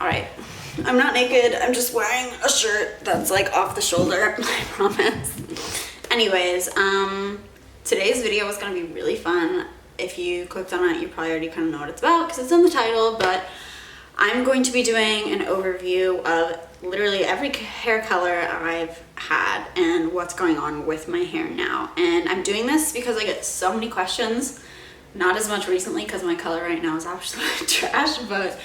All right, I'm not naked. I'm just wearing a shirt that's like off the shoulder, I promise. Anyways, today's video is gonna be really fun. If you clicked on it, you probably already kind of know what it's about because it's in the title, but I'm going to be doing an overview of literally every hair color I've had and what's going on with my hair now. And I'm doing this because I get so many questions, not as much recently because my color right now is absolute trash, but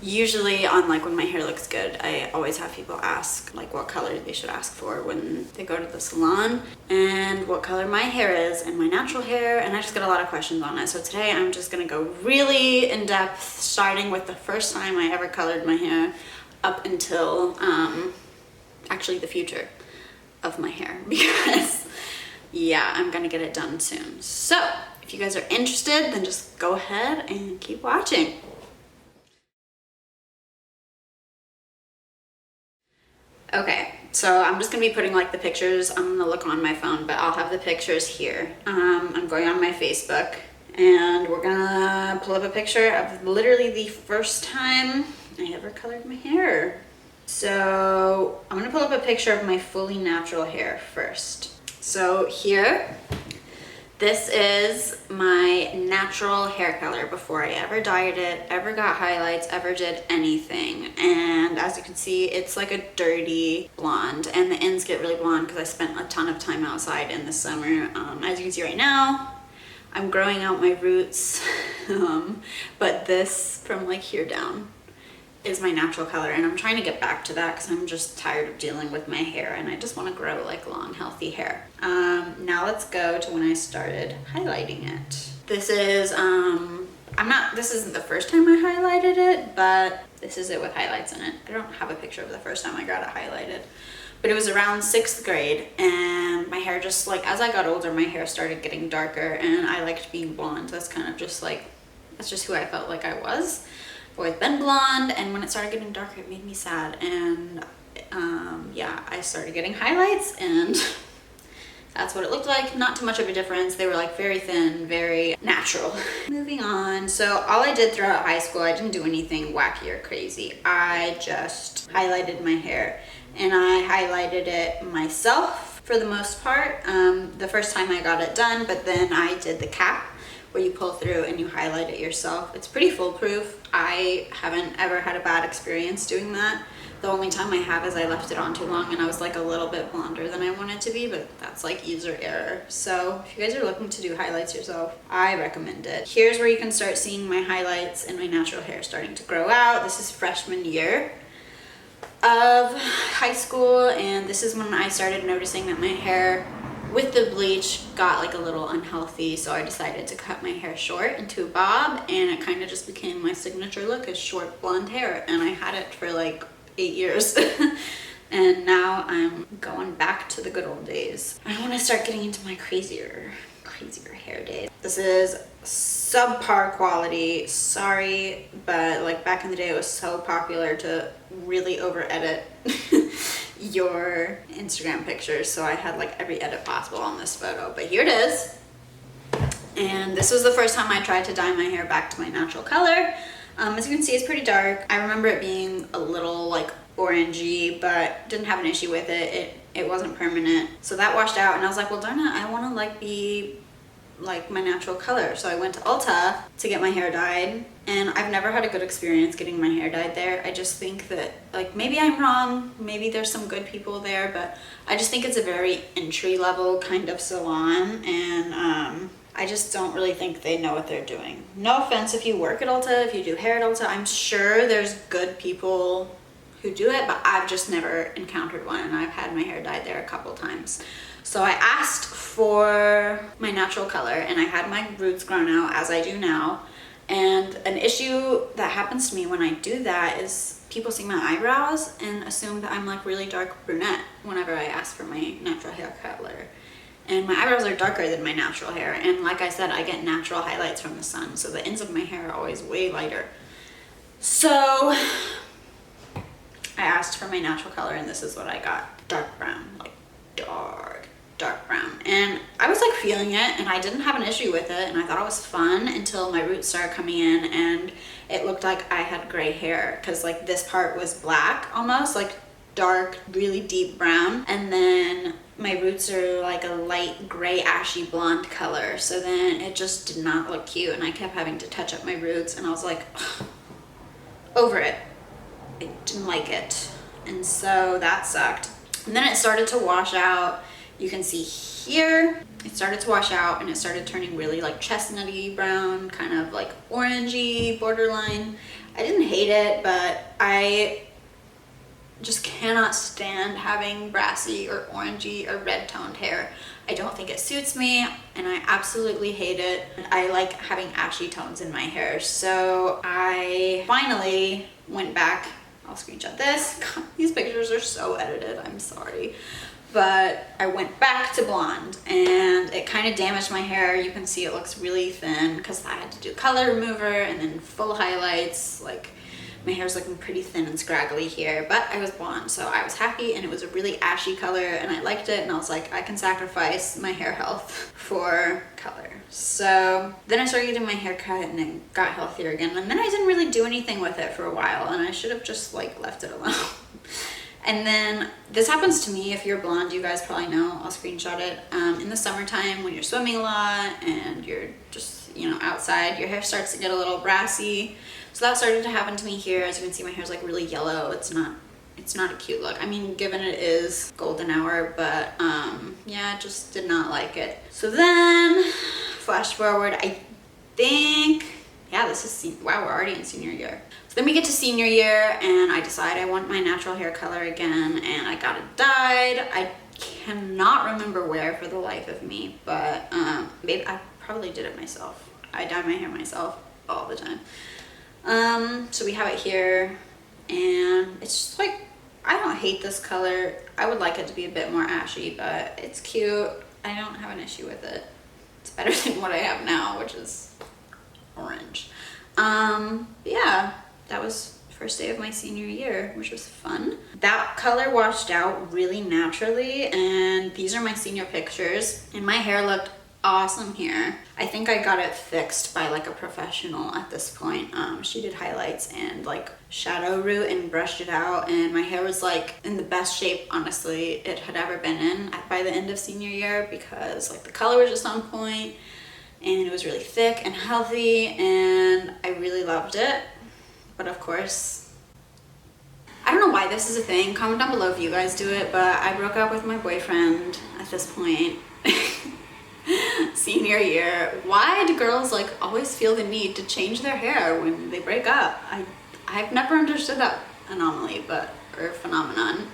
usually on like when my hair looks good, I always have people ask like what color they should ask for when they go to the salon and what color my hair is and my natural hair, and I just get a lot of questions on it. So today I'm just gonna go really in depth, starting with the first time I ever colored my hair up until actually the future of my hair, because yeah, I'm gonna get it done soon. So if you guys are interested, then just go ahead and keep watching. Okay, so I'm just gonna be putting like the pictures. I'm gonna look on my phone, but I'll have the pictures here. I'm going on my Facebook and we're gonna pull up a picture of literally the first time I ever colored my hair. So I'm gonna pull up a picture of my fully natural hair first. So here, this is my natural hair color before I ever dyed it, ever got highlights, ever did anything. And as you can see, it's like a dirty blonde, and the ends get really blonde because I spent a ton of time outside in the summer. As you can see right now, I'm growing out my roots, but this from like here down is my natural color, and I'm trying to get back to that because I'm just tired of dealing with my hair and I just want to grow like long healthy hair. Now let's go to when I started highlighting it. This is this isn't the first time I highlighted it, but this is it with highlights in it. I don't have a picture of the first time I got it highlighted, but it was around 6th grade, and my hair just like, as I got older, my hair started getting darker and I liked being blonde. That's kind of just like, that's just who I felt like I was. I've always been blonde, and when it started getting darker, it made me sad. And yeah, I started getting highlights, and that's what it looked like. Not too much of a difference. They were like very thin, very natural. Moving on. So all I did throughout high school, I didn't do anything wacky or crazy. I just highlighted my hair, and I highlighted it myself for the most part. The first time I got it done, but then I did the cap, where you pull through and you highlight it yourself. It's pretty foolproof. I haven't ever had a bad experience doing that. The only time I have is I left it on too long and I was like a little bit blonder than I wanted to be, but that's like user error. So if you guys are looking to do highlights yourself, I recommend it. Here's where you can start seeing my highlights and my natural hair starting to grow out. This is freshman year of high school, and this is when I started noticing that my hair with the bleach got like a little unhealthy, so I decided to cut my hair short into a bob, and it kind of just became my signature look, is short blonde hair, and I had it for like 8 years. And now I'm going back to the good old days. I want to start getting into my crazier hair days. This is subpar quality, sorry, but like back in the day it was so popular to really over edit your Instagram pictures, so I had like every edit possible on this photo, but here it is. And this was the first time I tried to dye my hair back to my natural color. As you can see, it's pretty dark. I remember it being a little like orangey, but didn't have an issue with it. It wasn't permanent, so that washed out, and I was like, well darn it, I want to like be like my natural color. So I went to Ulta to get my hair dyed, and I've never had a good experience getting my hair dyed there. I just think that, like, maybe I'm wrong, maybe there's some good people there, but I just think it's a very entry-level kind of salon, and I just don't really think they know what they're doing. No offense if you work at Ulta, if you do hair at Ulta, I'm sure there's good people who do it, but I've just never encountered one, and I've had my hair dyed there a couple times. So I asked for my natural color, and I had my roots grown out as I do now. And an issue that happens to me when I do that is people see my eyebrows and assume that I'm like really dark brunette whenever I ask for my natural hair color. And my eyebrows are darker than my natural hair, and like I said, I get natural highlights from the sun, so the ends of my hair are always way lighter. So I asked for my natural color, and this is what I got. Dark brown, like dark brown. And I was like feeling it and I didn't have an issue with it and I thought it was fun until my roots started coming in and it looked like I had gray hair because like this part was black almost, like dark, really deep brown, and then my roots are like a light gray ashy blonde color, so then it just did not look cute and I kept having to touch up my roots and I was like, ugh, over it. I didn't like it, and so that sucked. And then it started to wash out. You can see here it started to wash out and it started turning really like chestnutty brown, kind of like orangey borderline. I didn't hate it, but I just cannot stand having brassy or orangey or red toned hair. I don't think it suits me and I absolutely hate it. I like having ashy tones in my hair. So I finally went back. I'll screenshot this. God, these pictures are so edited, I'm sorry. But I went back to blonde and it kind of damaged my hair. You can see it looks really thin because I had to do color remover and then full highlights. Like my hair's looking pretty thin and scraggly here, but I was blonde, so I was happy and it was a really ashy color and I liked it and I was like, I can sacrifice my hair health for color. So then I started getting my hair cut and it got healthier again, and then I didn't really do anything with it for a while and I should have just like left it alone. And then this happens to me. If you're blonde, you guys probably know, I'll screenshot it. In the summertime when you're swimming a lot and you're just, you know, outside, your hair starts to get a little brassy. So that started to happen to me here. As you can see, my hair's like really yellow. It's not a cute look. I mean, given it is golden hour, but yeah, just did not like it. So then flash forward, I think, yeah, this is, wow, we're already in senior year. So then we get to senior year and I decide I want my natural hair color again and I got it dyed. I cannot remember where for the life of me, but maybe I probably did it myself. I dye my hair myself all the time. So we have it here and it's just like, I don't hate this color. I would like it to be a bit more ashy, but it's cute. I don't have an issue with it. It's better than what I have now, which is orange. Yeah, that was first day of my senior year, which was fun. That color washed out really naturally, and these are my senior pictures, and my hair looked awesome here. I think I got it fixed by like a professional at this point. She did highlights and like shadow root and brushed it out, and my hair was like in the best shape honestly it had ever been in by the end of senior year, because like the color was just on point and it was really thick and healthy and I really loved it. But of course, I don't know why this is a thing. Comment down below if you guys do it, but I broke up with my boyfriend at this point. Senior year. Why do girls like always feel the need to change their hair when they break up? I've never understood that anomaly, or phenomenon.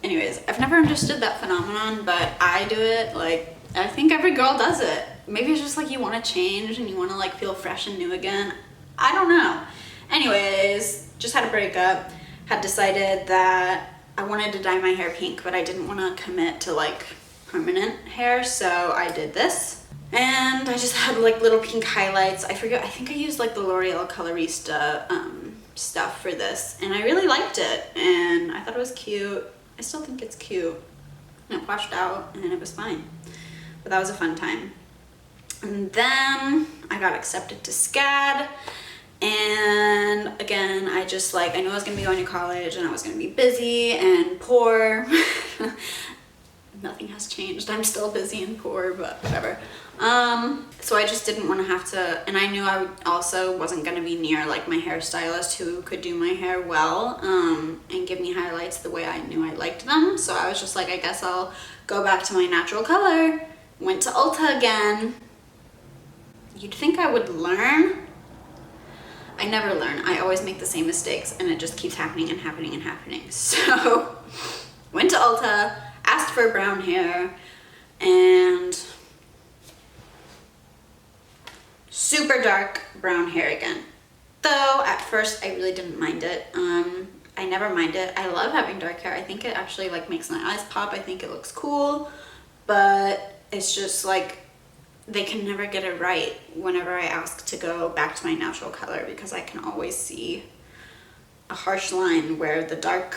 Anyways, I've never understood that phenomenon, but I do it. Like, I think every girl does it. Maybe it's just like you want to change and you want to like feel fresh and new again. I don't know. Anyways, just had a breakup. Had decided that I wanted to dye my hair pink, but I didn't want to commit to like permanent hair, so I did this. And I just had like little pink highlights. I forget, I think I used like the L'Oreal Colorista stuff for this, and I really liked it and I thought it was cute. I still think it's cute, and it washed out and it was fine, but that was a fun time. And then I got accepted to SCAD, and again I just like, I knew I was gonna be going to college and I was gonna be busy and poor. Nothing has changed. I'm still busy and poor, but whatever. So I just didn't want to have to, and I knew I also wasn't going to be near like my hairstylist who could do my hair well and give me highlights the way I knew I liked them. So I was just like, I guess I'll go back to my natural color. Went to Ulta again. You'd think I would learn. I never learn. I always make the same mistakes and it just keeps happening and happening and happening. So went to Ulta, asked for brown hair, and super dark brown hair again. Though at first I really didn't mind it. I never mind it. I love having dark hair. I think it actually like makes my eyes pop. I think it looks cool, but it's just like they can never get it right whenever I ask to go back to my natural color, because I can always see a harsh line where the dark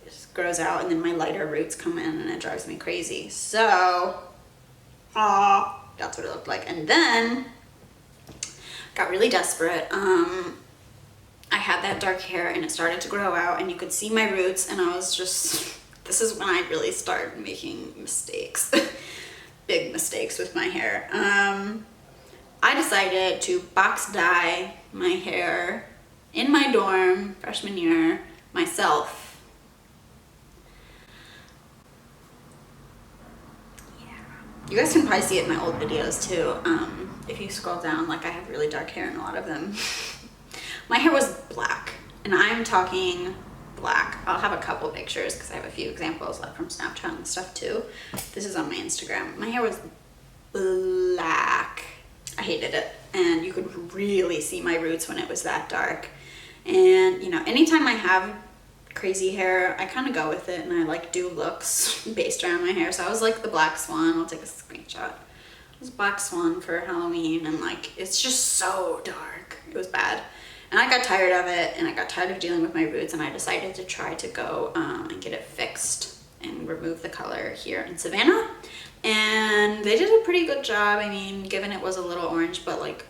is grows out, and then my lighter roots come in and it drives me crazy. So, that's what it looked like. And then got really desperate. I had that dark hair and it started to grow out and you could see my roots, and I was just, this is when I really started making mistakes. Big mistakes with my hair. I decided to box dye my hair in my dorm freshman year myself. Yeah. You guys can probably see it in my old videos too. If you scroll down, like I have really dark hair in a lot of them. My hair was black, and I'm talking black. I'll have a couple pictures because I have a few examples left from Snapchat and stuff too. This is on my Instagram. My hair was black. I hated it, and you could really see my roots when it was that dark. And you know, anytime I have crazy hair, I kind of go with it, and I like do looks based around my hair. So I was like the black swan. I'll take a screenshot. It was black swan for Halloween, and like it's just so dark. It was bad. And I got tired of it, and I got tired of dealing with my roots, and I decided to try to go and get it fixed and remove the color here in Savannah. And they did a pretty good job. I mean, given it was a little orange, but like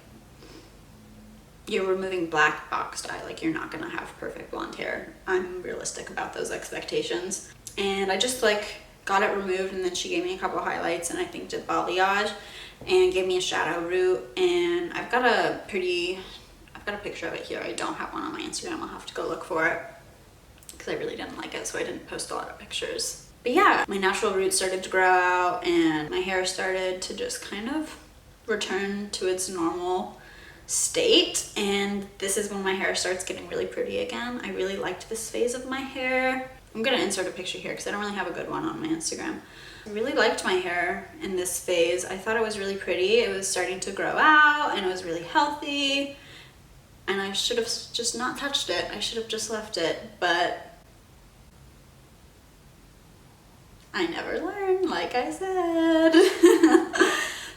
you're removing black box dye, like you're not gonna have perfect blonde hair. I'm realistic about those expectations. And I just like got it removed, and then she gave me a couple highlights and I think did balayage and gave me a shadow root. And I've got a picture of it here. I don't have one on my Instagram. I'll have to go look for it because I really didn't like it, so I didn't post a lot of pictures. But yeah, my natural roots started to grow out and my hair started to just kind of return to its normal state, and this is when my hair starts getting really pretty again. I really liked this phase of my hair. I'm gonna insert a picture here because I don't really have a good one on my Instagram. I really liked my hair in this phase. I thought it was really pretty. It was starting to grow out and it was really healthy. And I should have just not touched it. I should have just left it, but I never learned, like I said.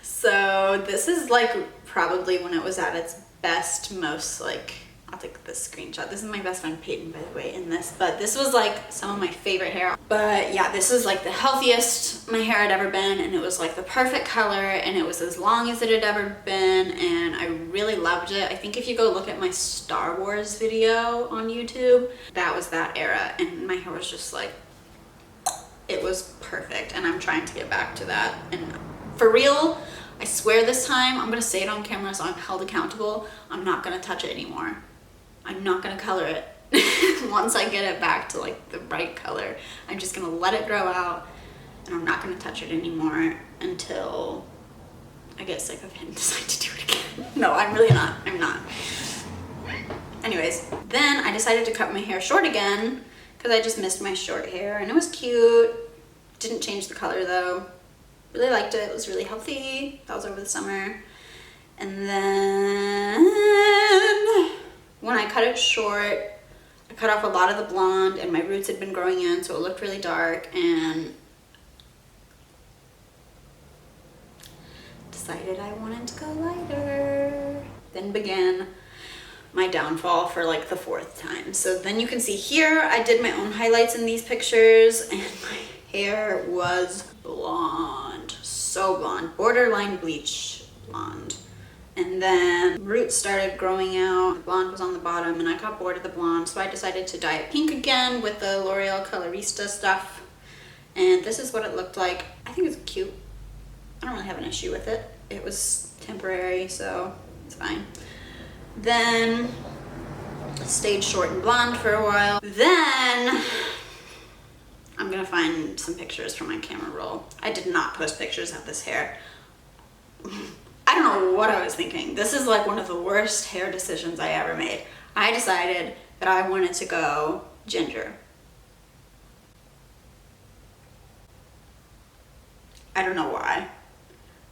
So this is like probably when it was at its best, most like, I'll take this screenshot. This is my best friend Peyton, by the way, in this, but this was like some of my favorite hair. But yeah, this is like the healthiest my hair had ever been, and it was like the perfect color, and it was as long as it had ever been, and I really loved it. I think if you go look at my Star Wars video on YouTube, that was that era, and my hair was just like, it was perfect, and I'm trying to get back to that. And for real, I swear this time, I'm gonna say it on camera so I'm held accountable, I'm not gonna touch it anymore. I'm not gonna color it. Once I get it back to like the right color, I'm just gonna let it grow out, and I'm not gonna touch it anymore until I get sick of it and decide to do it again. No, I'm really not. I'm not. Anyways, then I decided to cut my hair short again because I just missed my short hair, and it was cute. Didn't change the color though. Really liked it. It was really healthy. That was over the summer. And then when I cut it short, I cut off a lot of the blonde, and my roots had been growing in, so it looked really dark, and decided I wanted to go lighter. Then began my downfall for like the 4th time. So then you can see here, I did my own highlights in these pictures, and my hair was blonde, so blonde, borderline bleach blonde. And then roots started growing out, the blonde was on the bottom, and I got bored of the blonde, so I decided to dye it pink again with the L'Oreal Colorista stuff. And this is what it looked like. I think it's cute. I don't really have an issue with it. It was temporary, so it's fine. Then stayed short and blonde for a while. Then I'm gonna find some pictures from my camera roll. I did not post pictures of this hair. I don't know what I was thinking. This is like one of the worst hair decisions I ever made. I decided that I wanted to go ginger. I don't know why.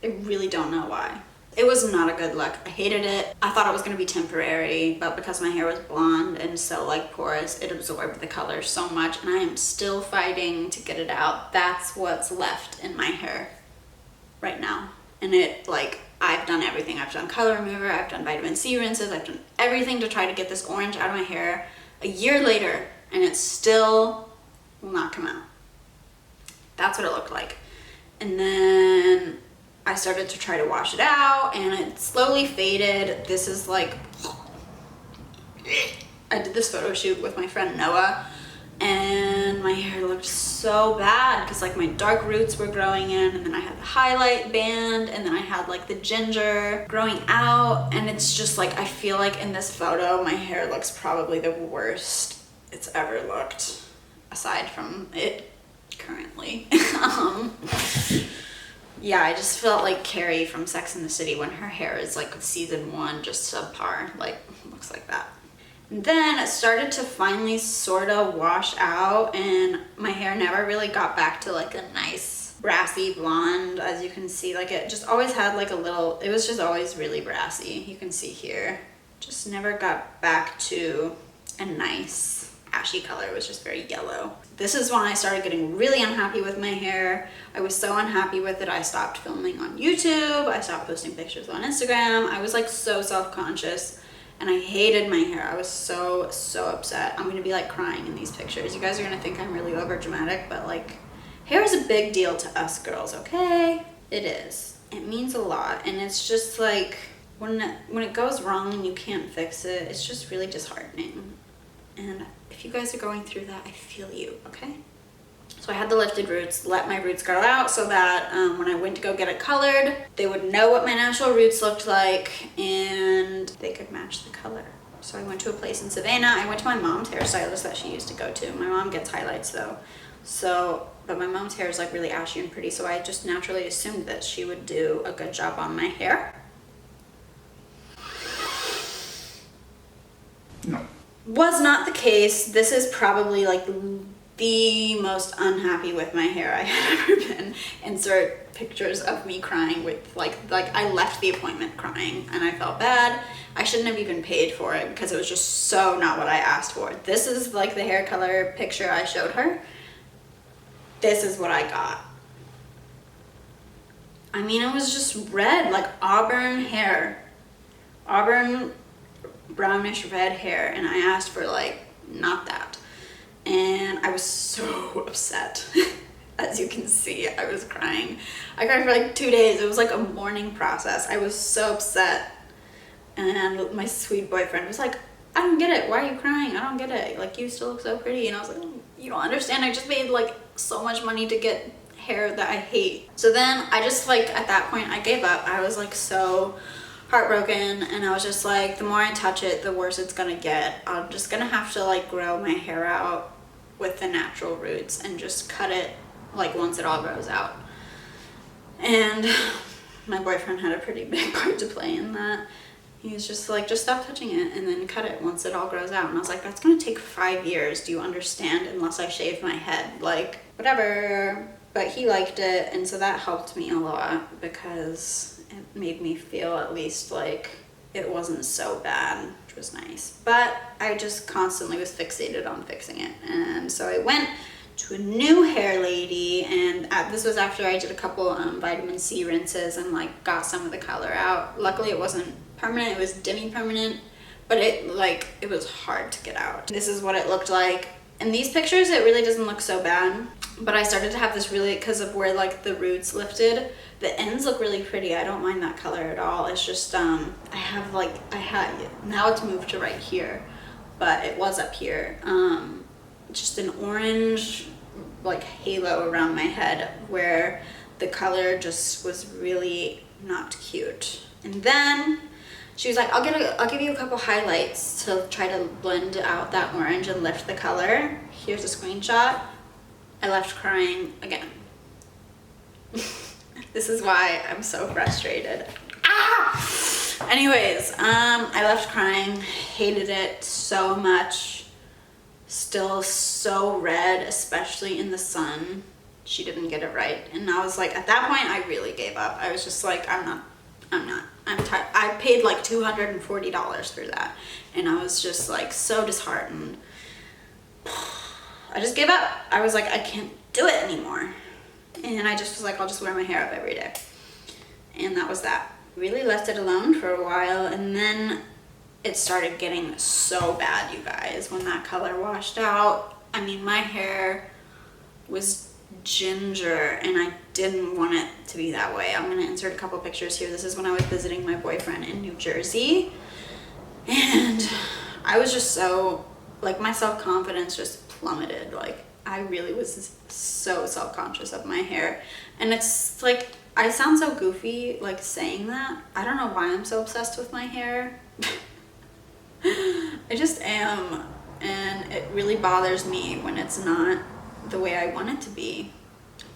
I really don't know why. It was not a good look. I hated it. I thought it was gonna be temporary, but because my hair was blonde and so like porous, it absorbed the color so much, and I am still fighting to get it out. That's what's left in my hair right now. And it, like, I've done everything. I've done color remover, I've done vitamin C rinses, I've done everything to try to get this orange out of my hair a year later, and it still will not come out. That's what it looked like. And then I started to try to wash it out and it slowly faded. This is like, I did this photo shoot with my friend Noah and my hair looked so bad because like my dark roots were growing in, and then I had the highlight band, and then I had like the ginger growing out, and it's just like, I feel like in this photo my hair looks probably the worst it's ever looked, aside from it currently. Yeah, I just felt like Carrie from Sex and the City when her hair is like season 1, just subpar, like looks like that. And then it started to finally sort of wash out, and my hair never really got back to like a nice brassy blonde. As you can see, like it just always had like a little, it was just always really brassy. You can see here, just never got back to a nice ashy color. It was just very yellow. This is when I started getting really unhappy with my hair. I was so unhappy with it, I stopped filming on YouTube. I stopped posting pictures on Instagram. I was like so self-conscious and I hated my hair. I was so upset. I'm gonna be like crying in these pictures. You guys are gonna think I'm really over dramatic, but like hair is a big deal to us girls, okay? It is. It means a lot, and it's just like when it goes wrong and you can't fix it, it's just really disheartening. And if you guys are going through that, I feel you, okay? So I had the lifted roots, let my roots grow out so that when I went to go get it colored, they would know what my natural roots looked like and they could match the color. So I went to a place in Savannah. I went to my mom's hairstylist that she used to go to. My mom gets highlights though. But my mom's hair is like really ashy and pretty, so I just naturally assumed that she would do a good job on my hair. No. Was not the case. This is probably like the most unhappy with my hair I had ever been. Insert pictures of me crying with like I left the appointment crying and I felt bad. I shouldn't have even paid for it because it was just so not what I asked for. This is like the hair color picture I showed her. This is what I got. I mean, it was just red, like auburn hair. Auburn brownish red hair, and I asked for like not that, and I was so upset. As you can see, I was crying. I cried for like 2 days. It was like a mourning process. I was so upset, and my sweet boyfriend was like, I don't get it, why are you crying? I don't get it, like you still look so pretty. And I was like, you don't understand, I just paid like so much money to get hair that I hate. So then I just like, at that point I gave up. I was like so heartbroken, and I was just like, the more I touch it, the worse it's gonna get. I'm just gonna have to like grow my hair out with the natural roots and just cut it like once it all grows out. And my boyfriend had a pretty big part to play in that. He was just like, just stop touching it and then cut it once it all grows out. And I was like, that's gonna take 5 years, do you understand, unless I shave my head, like whatever. But he liked it, and so that helped me a lot because it made me feel at least like it wasn't so bad, which was nice. But I just constantly was fixated on fixing it. And so I went to a new hair lady, and this was after I did a couple vitamin C rinses and like got some of the color out. Luckily it wasn't permanent, it was demi-permanent, but it was hard to get out. This is what it looked like. In these pictures it really doesn't look so bad, but I started to have this really, because of where like the roots lifted, the ends look really pretty. I don't mind that color at all. It's just now it's moved to right here, but it was up here. Just an orange like halo around my head where the color just was really not cute. And then she was like, I'll give you a couple highlights to try to blend out that orange and lift the color. Here's a screenshot. I left crying again. This is why I'm so frustrated. Ah! Anyways, I left crying, hated it so much. Still so red, especially in the sun. She didn't get it right. And I was like, at that point, I really gave up. I was just like, I'm tired. I paid like $240 for that. And I was just like so disheartened. I just gave up. I was like, I can't do it anymore. And I just was like, I'll just wear my hair up every day. And that was that. Really left it alone for a while, and then it started getting so bad, you guys, when that color washed out. I mean, my hair was ginger, and I didn't want it to be that way. I'm gonna insert a couple pictures here. This is when I was visiting my boyfriend in New Jersey, and I was just so, like, my self-confidence just plummeted. Like, I really was so self-conscious of my hair, and it's like, I sound so goofy like saying that. I don't know why I'm so obsessed with my hair. I just am, and it really bothers me when it's not the way I want it to be.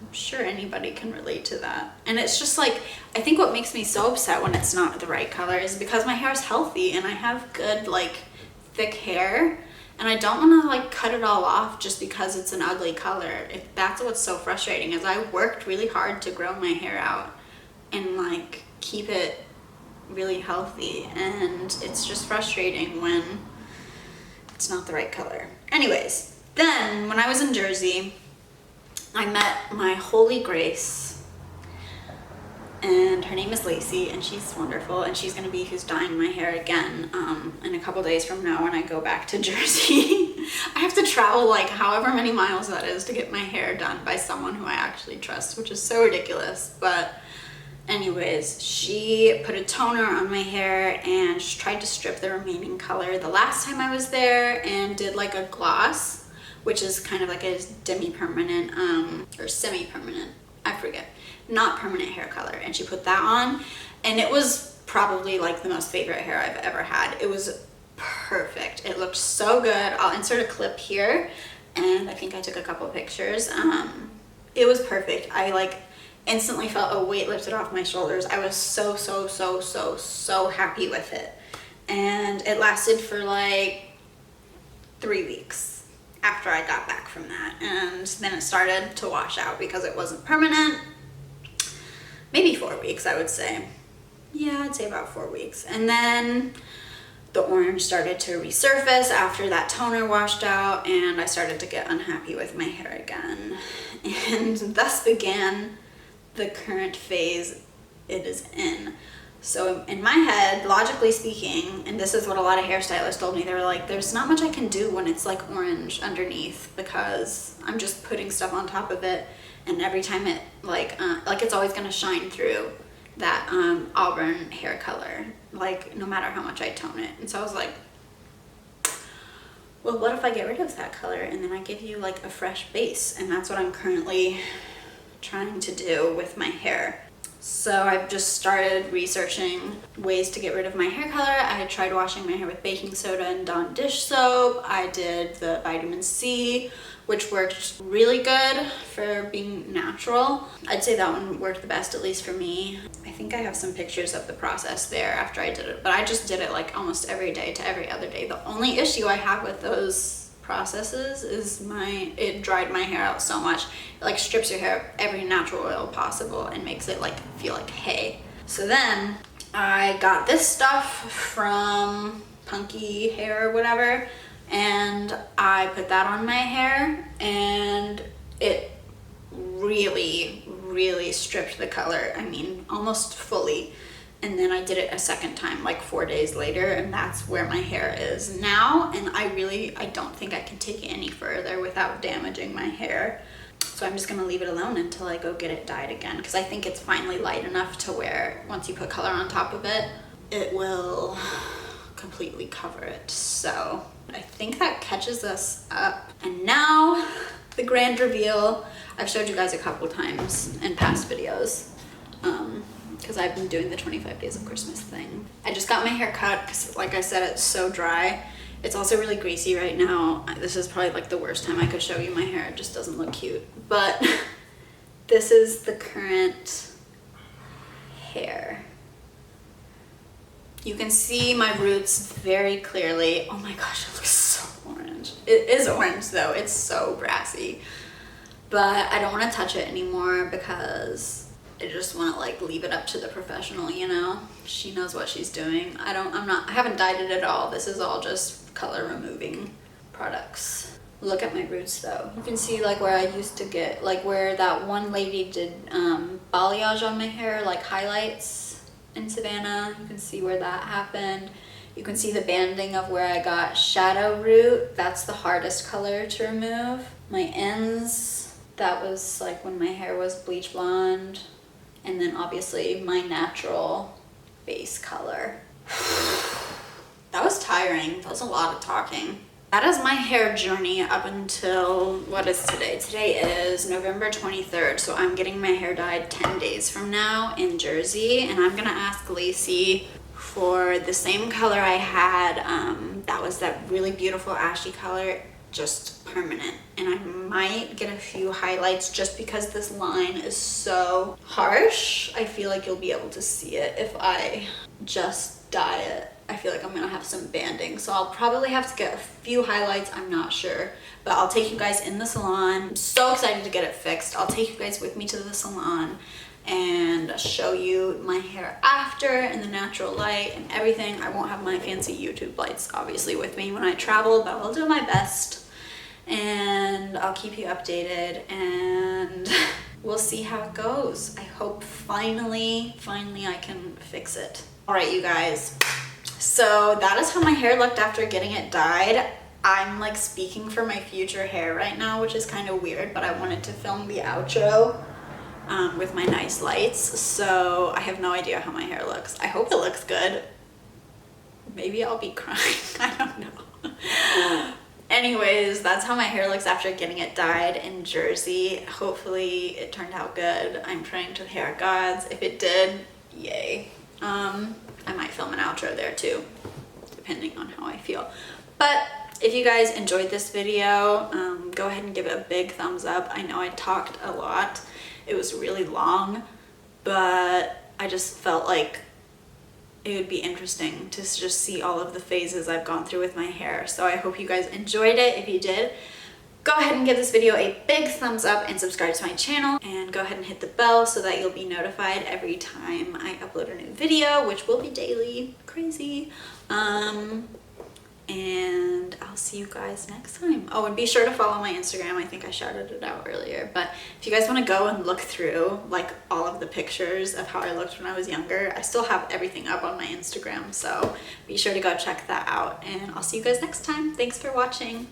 I'm sure anybody can relate to that. And it's just like, I think what makes me so upset when it's not the right color is because my hair is healthy and I have good, like, thick hair, and I don't want to, like, cut it all off just because it's an ugly color. That's what's so frustrating, is I worked really hard to grow my hair out and, like, keep it really healthy, and it's just frustrating when it's not the right color. Anyways, then when I was in Jersey, I met my holy grace, and her name is Lacey, and she's wonderful, and she's gonna be who's dyeing my hair again in a couple days from now when I go back to Jersey. I have to travel like however many miles that is to get my hair done by someone who I actually trust, which is so ridiculous. But anyways, she put a toner on my hair and she tried to strip the remaining color the last time I was there, and did like a gloss, which is kind of like a demi-permanent or semi-permanent, I forget, not permanent hair color, and she put that on, and it was probably like the most favorite hair I've ever had. It was perfect. It looked so good. I'll insert a clip here, and I think I took a couple of pictures. It was perfect. I like instantly felt a weight lifted off my shoulders. I was so happy with it, and it lasted for like 3 weeks after I got back from that, and then it started to wash out because it wasn't permanent. Maybe 4 weeks, I would say. Yeah, I'd say about 4 weeks. And then the orange started to resurface after that toner washed out, and I started to get unhappy with my hair again. And thus began the current phase it is in. So in my head, logically speaking, and this is what a lot of hairstylists told me, they were like, there's not much I can do when it's like orange underneath, because I'm just putting stuff on top of it, and every time it like it's always gonna shine through that auburn hair color, like no matter how much I tone it. And so I was like, well, what if I get rid of that color and then I give you like a fresh base? And that's what I'm currently trying to do with my hair. So I've just started researching ways to get rid of my hair color. I tried washing my hair with baking soda and Dawn dish soap. I did the vitamin C, which worked really good for being natural. I'd say that one worked the best, at least for me. I think I have some pictures of the process there after I did it, but I just did it like almost every day to every other day. The only issue I have with those processes is it dried my hair out so much. It like strips your hair of every natural oil possible and makes it like feel like hay. So then I got this stuff from Punky Hair or whatever, and I put that on my hair, and it really stripped the color. I mean, almost fully. And then I did it a second time, like 4 days later, and that's where my hair is now. And I don't think I can take it any further without damaging my hair. So I'm just gonna leave it alone until I go get it dyed again, because I think it's finally light enough to where once you put color on top of it, it will completely cover it. So I think that catches us up. And now the grand reveal. I've showed you guys a couple times in past videos, because I've been doing the 25 days of Christmas thing. I just got my hair cut because, like I said, it's so dry. It's also really greasy right now. This is probably like the worst time I could show you my hair. It just doesn't look cute. But this is the current hair. You can see my roots very clearly. Oh my gosh, it looks so orange. It is orange though. It's so brassy. But I don't want to touch it anymore because I just want to like leave it up to the professional, you know? She knows what she's doing. I haven't dyed it at all. This is all just color removing products. Look at my roots though. You can see like where I used to get, like where that one lady did balayage on my hair, like highlights in Savannah. You can see where that happened. You can see the banding of where I got shadow root. That's the hardest color to remove. My ends That was like when my hair was bleach blonde, and then obviously my natural base color. That was tiring. That was a lot of talking. That is my hair journey up until, what is today? Today is November 23rd, so I'm getting my hair dyed 10 days from now in Jersey, and I'm gonna ask Lacey for the same color I had. That was that really beautiful ashy color, just permanent. And I might get a few highlights just because this line is so harsh. I feel like you'll be able to see it if I just dye it. I feel like I'm gonna have some banding, so I'll probably have to get a few highlights. I'm not sure, but I'll take you guys in the salon. I'm so excited to get it fixed. I'll take you guys with me to the salon and show you my hair after in the natural light and everything. I won't have my fancy YouTube lights obviously with me when I travel, but I'll do my best and I'll keep you updated, and we'll see how it goes. I hope finally I can fix it. All right, you guys. So that is how my hair looked after getting it dyed. I'm like speaking for my future hair right now, which is kind of weird, but I wanted to film the outro with my nice lights. So I have no idea how my hair looks. I hope it looks good. Maybe I'll be crying. I don't know. Anyways, that's how my hair looks after getting it dyed in Jersey. Hopefully it turned out good. I'm praying to the hair gods. If it did, yay. I might film an outro there too, depending on how I feel. But if you guys enjoyed this video, go ahead and give it a big thumbs up. I know I talked a lot. It was really long, but I just felt like it would be interesting to just see all of the phases I've gone through with my hair. So I hope you guys enjoyed it. If you did, go ahead and give this video a big thumbs up and subscribe to my channel, and go ahead and hit the bell so that you'll be notified every time I upload a new video, which will be daily. Crazy. And I'll see you guys next time. Oh, and be sure to follow my Instagram. I think I shouted it out earlier, but if you guys want to go and look through like all of the pictures of how I looked when I was younger, I still have everything up on my Instagram, so be sure to go check that out, and I'll see you guys next time. Thanks for watching.